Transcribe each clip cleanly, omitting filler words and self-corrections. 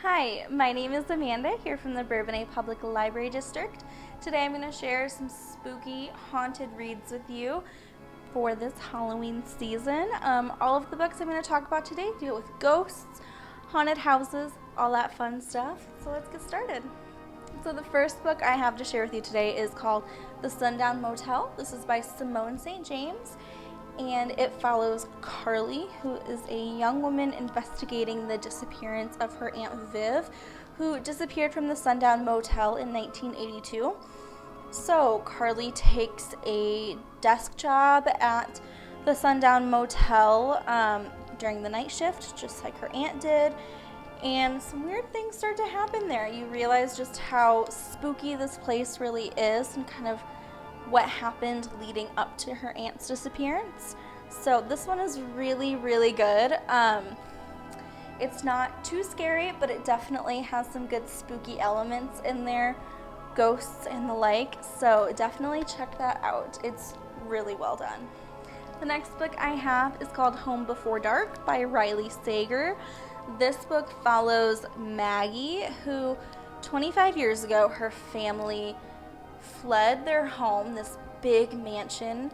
Hi, my name is Amanda here from the Bourbonnais Public Library District. Today I'm going to share some spooky haunted reads with you for this Halloween season. All of the books I'm going to talk about today deal with ghosts, haunted houses, all that fun stuff. So let's get started. So the first book I have to share with you today is called The Sundown Motel. This is by Simone St. James. And it follows Carly, who is a young woman investigating the disappearance of her Aunt Viv, who disappeared from the Sundown Motel in 1982. So Carly takes a desk job at the Sundown Motel during the night shift, just like her aunt did, and some weird things start to happen there. You realize just how spooky this place really is and kind of what happened leading up to her aunt's disappearance. So this one is really, really good. It's not too scary, but it definitely has some good spooky elements in there, ghosts and the like, so definitely check that out. It's really well done. The next book I have is called Home Before Dark by Riley Sager. This book follows Maggie, who 25 years ago, her family fled their home, this big mansion,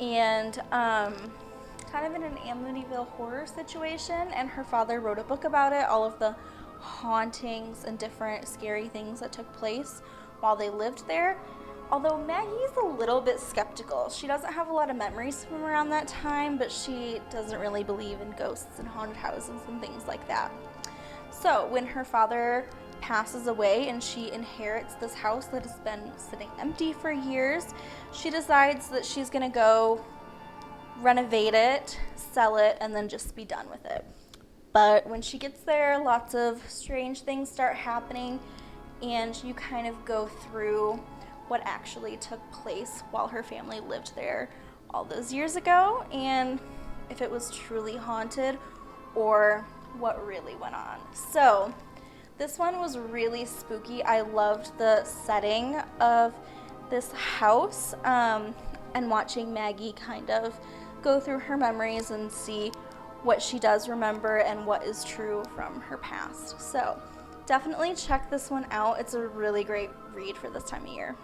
and kind of in an Amityville horror situation, and her father wrote a book about it, all of the hauntings and different scary things that took place while they lived there. Although Maggie's a little bit skeptical. She doesn't have a lot of memories from around that time, but she doesn't really believe in ghosts and haunted houses and things like that. So when her father passes away and she inherits this house that has been sitting empty for years, she decides that she's going to go renovate it, sell it, and then just be done with it. But when she gets there, lots of strange things start happening, and you kind of go through what actually took place while her family lived there all those years ago, and if it was truly haunted or what really went on. So this one was really spooky. I loved the setting of this house and watching Maggie kind of go through her memories and see what she does remember and what is true from her past. So definitely check this one out. It's a really great read for this time of year.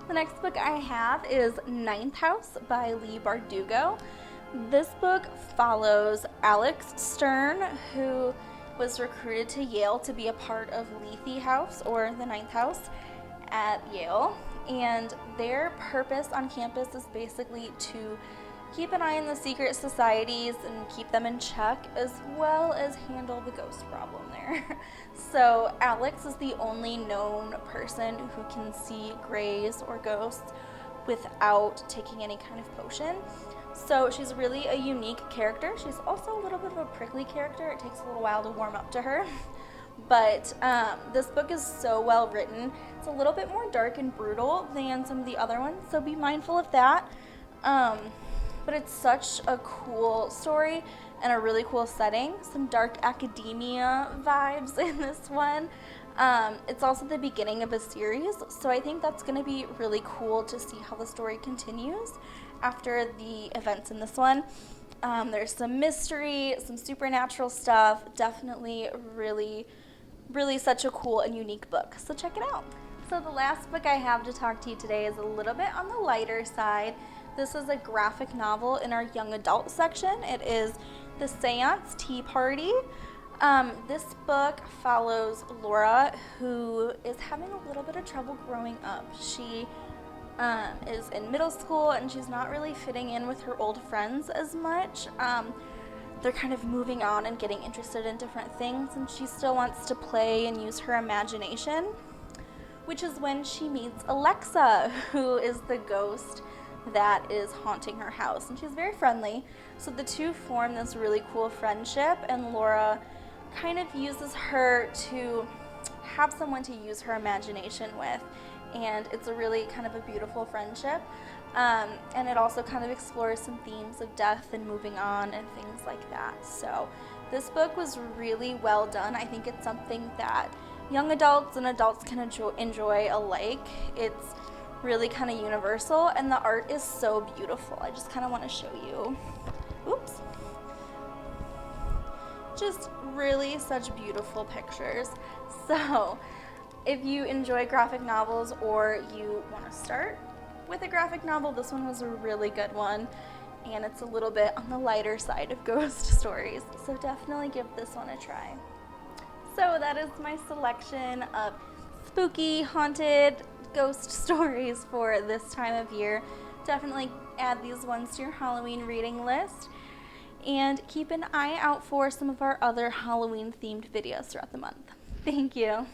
The next book I have is Ninth House by Leigh Bardugo. This book follows Alex Stern, who was recruited to Yale to be a part of Leigh House, or the Ninth House at Yale, and their purpose on campus is basically to keep an eye on the secret societies and keep them in check, as well as handle the ghost problem there. So Alex is the only known person who can see grays or ghosts without taking any kind of potion. So she's really a unique character. She's also a little bit of a prickly character. It takes a little while to warm up to her. But this book is so well written. It's a little bit more dark and brutal than some of the other ones, so be mindful of that. But it's such a cool story and a really cool setting. Some dark academia vibes in this one. It's also the beginning of a series, so I think that's going to be really cool to see how the story continues after the events in this one. There's some mystery, some supernatural stuff. Definitely really, really such a cool and unique book. So check it out. So the last book I have to talk to you today is a little bit on the lighter side. This is a graphic novel in our young adult section. It is The Seance Tea Party. This book follows Laura, who is having a little bit of trouble growing up. She is in middle school and she's not really fitting in with her old friends as much. They're kind of moving on and getting interested in different things, and she still wants to play and use her imagination, which is when she meets Alexa, who is the ghost that is haunting her house, and she's very friendly. So the two form this really cool friendship, and Laura kind of uses her to have someone to use her imagination with, and it's a really kind of a beautiful friendship. And it also kind of explores some themes of death and moving on and things like that. So this book was really well done. I think it's something that young adults and adults can enjoy alike. It's really kind of universal, and the art is so beautiful. I just kind of want to show you. Oops. just really such beautiful pictures. So if you enjoy graphic novels or you want to start with a graphic novel, this one was a really good one, and it's a little bit on the lighter side of ghost stories, so definitely give this one a try. So that is my selection of spooky, haunted ghost stories for this time of year. Definitely add these ones to your Halloween reading list, and keep an eye out for some of our other Halloween themed videos throughout the month. Thank you.